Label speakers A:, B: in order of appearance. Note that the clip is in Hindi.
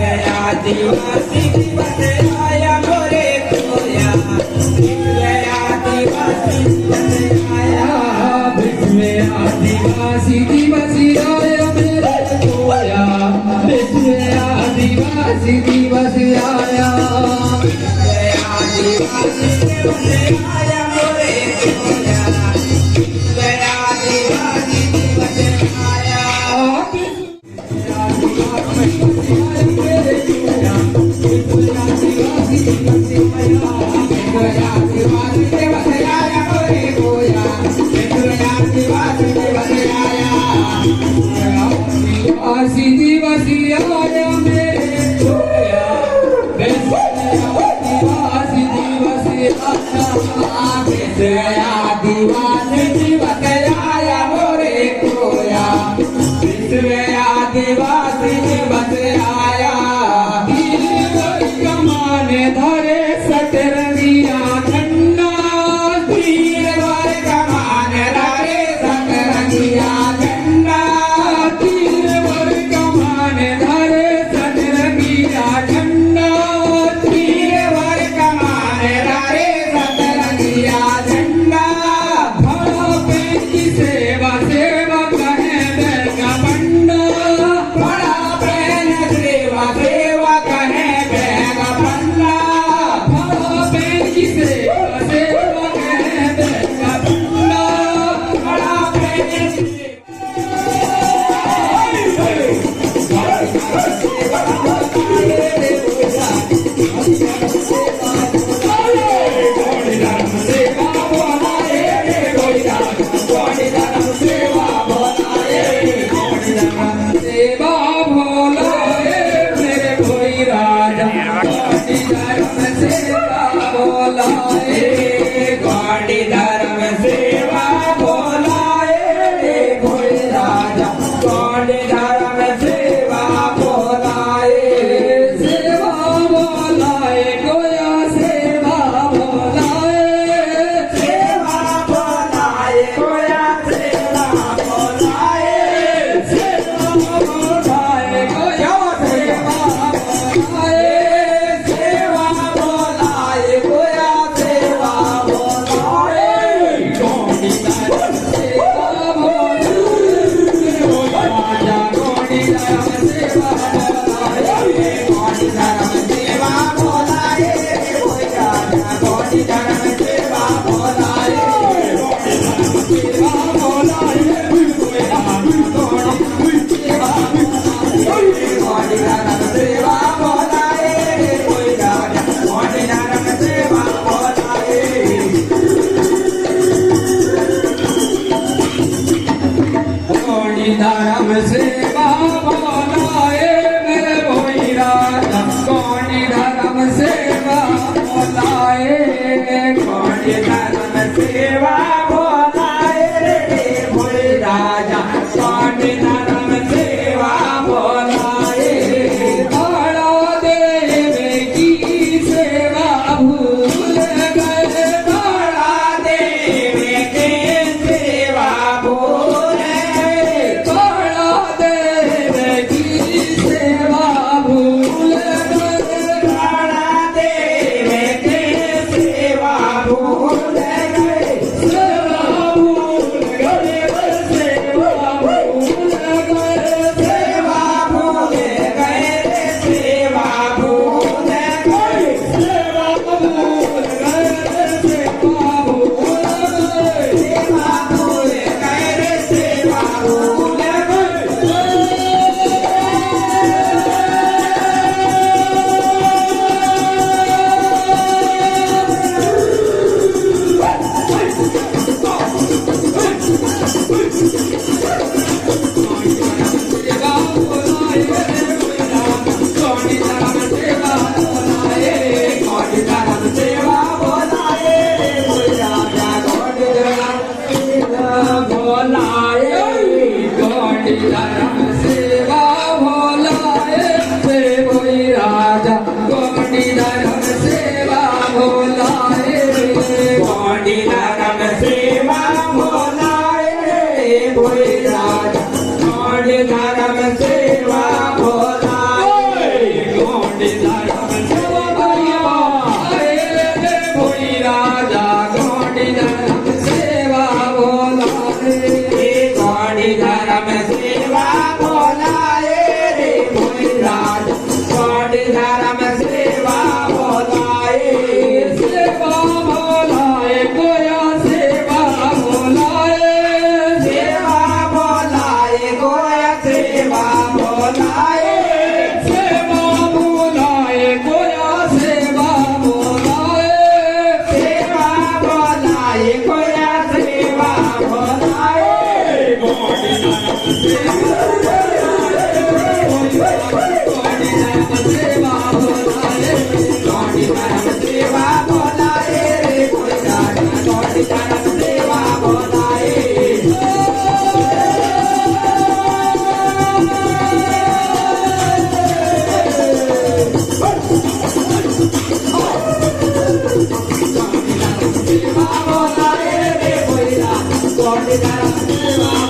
A: आदिवासी दिवस आया मोरे कोया विश्व आदिवासी दिवस आया
B: विश्व आदिवासी दिवस आया मेरे कोया विश्व आदिवासी दिवस आया
A: आदिवासी दिवस आया मोरे कोया विश्व आदिवासी दिवस आया
B: आदिवासी दिवस आया मेरे कोया विश्व आदिवासी दिवस आया
A: आदिवासी दिवस आया मोरे कोया विश्व आदिवासी दिवस आया
B: कमान धरे सतरंगिया झंडा
A: वीरवर कमान धरे सतरंगिया झंडा
B: तीरवर कमान धरे सतरंगिया झंडा
A: वीरवर कमान धरे सतरंगिया झंडा
B: भला पेट की सेवा सेवा कहे बैगा पंडा
A: बड़ा प्रेम सेवा सेवा कहे बैग पन्ना
B: भला पेट की सेवा सेवा कहे बैगा पंडा
A: बड़ा प्रेम
B: सेवा भोला मेरे कोई राजा सेवा भोला
A: गाड़ी धर्म सेवा बोलाए कोई राजा गाड़ी धर्म सेवा बोलाए
B: सेवा भोलाए गोया सेवा भोलाए
A: सेवा बोलाए कोया सेवा बोलाए
B: सेवा भोलाए गोया सेवा भोलाए
A: सेवा बोलाए कोया गौंडी धर्म सेवा